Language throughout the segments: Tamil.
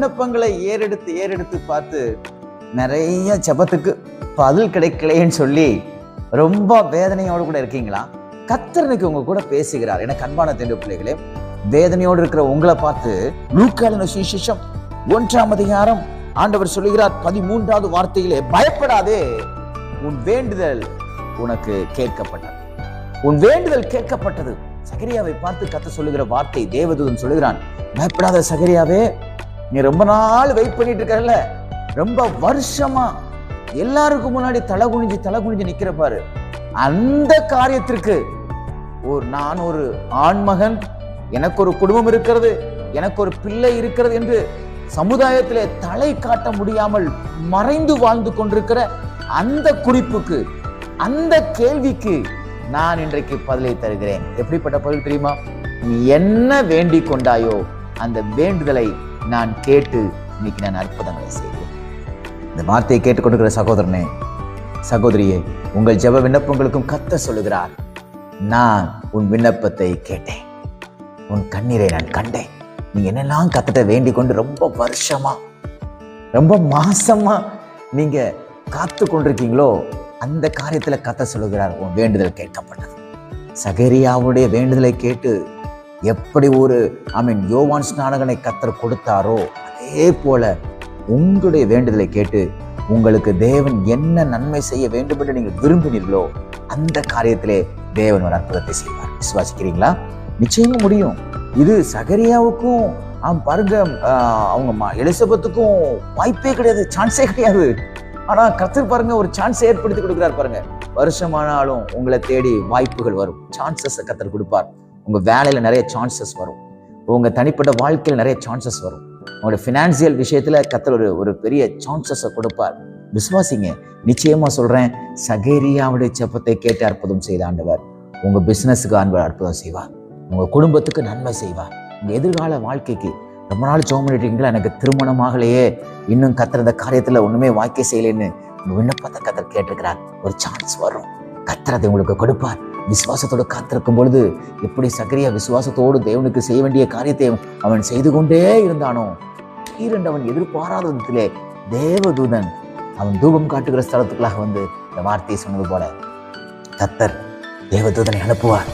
விண்ணப்பங்களை ஏறெடுத்து பார்த்து நிறைய ஜெபத்துக்கு பதில் கிடைக்கலைன்னு சொல்லி ரொம்ப வேதனையோடு கூட இருக்கீங்களா? கர்த்தர் இன்னைக்கு உங்க கூட பேசுகிறார். எனக்கு அன்பான தேவ பிள்ளைகளே, வேதனையோடு இருக்கிற உங்களை பார்த்து லூக்கா எழுதின சுவிசேஷம் 1ஆம் அதிகாரம் ஆண்டவர் சொல்லுகிறார் 13வது வார்த்தையிலே, பயப்படாதே, உன் வேண்டுதல் உனக்கு கேட்கப்பட்டது. உன் வேண்டுதல் கேட்கப்பட்டது. சகரியாவை பார்த்து கர்த்தர் சொல்லுகிற வார்த்தை, தேவதூதன் சொல்லுகிறான், பயப்படாத சகரியாவே, நீ ரொம்ப நாள் வெயிட் பண்ணிட்டு இருக்கல, ரொம்ப வருஷமா எல்லாருக்கும் முன்னாடி தலை குனிஞ்சு நிக்கிற பாரு, அந்த காரியத்திற்கு நான் ஒரு ஆண்மகன், எனக்கு ஒரு குடும்பம் இருக்கிறது, எனக்கு ஒரு பிள்ளை இருக்கிறது என்று சமுதாயத்திலே தலை காட்ட முடியாமல் மறைந்து வாழ்ந்து கொண்டிருக்கிற அந்த குறிப்புக்கு, அந்த கேள்விக்கு நான் இன்றைக்கு பதிலை தருகிறேன். எப்படிப்பட்ட பதில் தெரியுமா? நீ என்ன வேண்டிக் கொண்டாயோ அந்த வேண்டுதலை நான் கேட்டு இன்னைக்கு நான் அற்புதங்களை செய்வேன். இந்த வார்த்தையை கேட்டுக்கொண்டிருக்கிற சகோதரனே, சகோதரியே, உங்கள் ஜெப விண்ணப்பங்களுக்கும் கர்த்தர் சொல்லுகிறார், நான் உன் விண்ணப்பத்தை கேட்டேன், உன் கண்ணீரை நான் கண்டேன். நீ என்னெல்லாம் கர்த்தரை வேண்டிக் கொண்டு ரொம்ப வருஷமா ரொம்ப மாசமா நீங்க காத்து கொண்டிருக்கீங்களோ அந்த காரியத்துல கர்த்தர் சொல்லுகிறார், உன் வேண்டுதல் கேட்கப்பட்டது. சகரியாவுடைய வேண்டுதலை கேட்டு எப்படி ஒரு யோவான் ஸ்நானகனை கர்த்தர் கொடுத்தாரோ அதே போல உங்களுடைய வேண்டுதலை கேட்டு உங்களுக்கு தேவன் என்ன நன்மை செய்ய வேண்டும் என்று நீங்கள் விரும்பினீர்களோ அந்த காரியத்திலே தேவன் ஒரு அற்புதத்தை செய்வார். விசுவாசிக்கிறீங்களா? நிச்சயமா முடியும். இது சகரியாவுக்கும் பாருங்க, அவங்க எலிசபெத்துக்கும் வாய்ப்பே கிடையாது, சான்ஸே கிடையாது. ஆனா கர்த்தர் பாருங்க ஒரு சான்ஸ் ஏற்படுத்தி கொடுக்கிறார். பாருங்க, வருஷமானாலும் உங்களை தேடி வாய்ப்புகள் வரும், சான்சஸ் கர்த்தர் கொடுப்பார். உங்க வேலையில நிறைய சான்சஸ் வரும், உங்க தனிப்பட்ட வாழ்க்கையில் நிறைய சான்சஸ் வரும், உங்களோட பினான்சியல் விஷயத்துல கர்த்தர் ஒரு பெரிய சான்சஸை கொடுப்பார். விசுவாசிங்க, நிச்சயமா சொல்றேன், சகரியாவுடைய ஜெபத்தை கேட்டு அற்புதம் செய்த ஆண்டவர் உங்க பிசினஸுக்கு ஆண்டவர் அற்புதம் செய்வார், உங்க குடும்பத்துக்கு நன்மை செய்வார், உங்க எதிர்கால வாழ்க்கைக்கு. ரொம்ப நாள் ஜெபம் பண்ணிட்டீங்களா, எனக்கு திருமணமாகலையே, இன்னும் கர்த்தர் இந்த காரியத்துல ஒண்ணுமே வாய்க்கை செய்யலைன்னு உங்க விண்ணப்பத்தை கர்த்தர் கேட்டிருக்கிறார். ஒரு சான்ஸ் வரும், கர்த்தர் அதை உங்களுக்கு கொடுப்பார். விசுவாசத்தோடு காத்திருக்கும் பொழுது எப்படி சகரியா விசுவாசத்தோடு தேவனுக்கு செய்ய வேண்டிய காரியத்தை அவன் செய்து கொண்டே இருந்தானோ, அவன் எதிர்பாராத விதத்திலே தேவதூதன் அவன் தூபம் காட்டுகிற ஸ்தலத்துக்குள்ளாக வந்து இந்த வார்த்தையை சொன்னது போல கர்த்தர் தேவதூதனை அனுப்புவார்.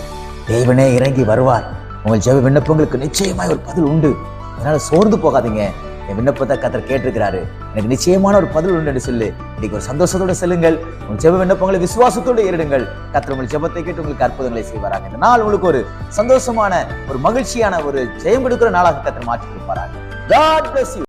தேவனே இறங்கி வருவார். உங்கள் ஜெப விண்ணப்பங்களுக்கு நிச்சயமாய் ஒரு பதில் உண்டு. அதனால சோர்ந்து போகாதீங்க. என் விண்ணப்பத்தை கர்த்தர் கேட்டிருக்கிறாரு, எனக்கு நிச்சயமான ஒரு பதில் உண்டு என்று சொல்லி இன்னைக்கு ஒரு சந்தோஷத்தோடு செல்லுங்கள். உங்கள் ஜெப விண்ணப்பங்களை விசுவாசத்தோடு ஏறிடுங்கள். கர்த்தர் உங்கள் ஜெபத்தை கேட்டு உங்களுக்கு அற்புதங்களை செய்வாராங்க. இந்த நாள் உங்களுக்கு ஒரு சந்தோஷமான, ஒரு மகிழ்ச்சியான, ஒரு ஜெயம் கொடுக்கிற நாளாக கர்த்தர் மாற்றி கொடுப்பாராங்க. God bless you.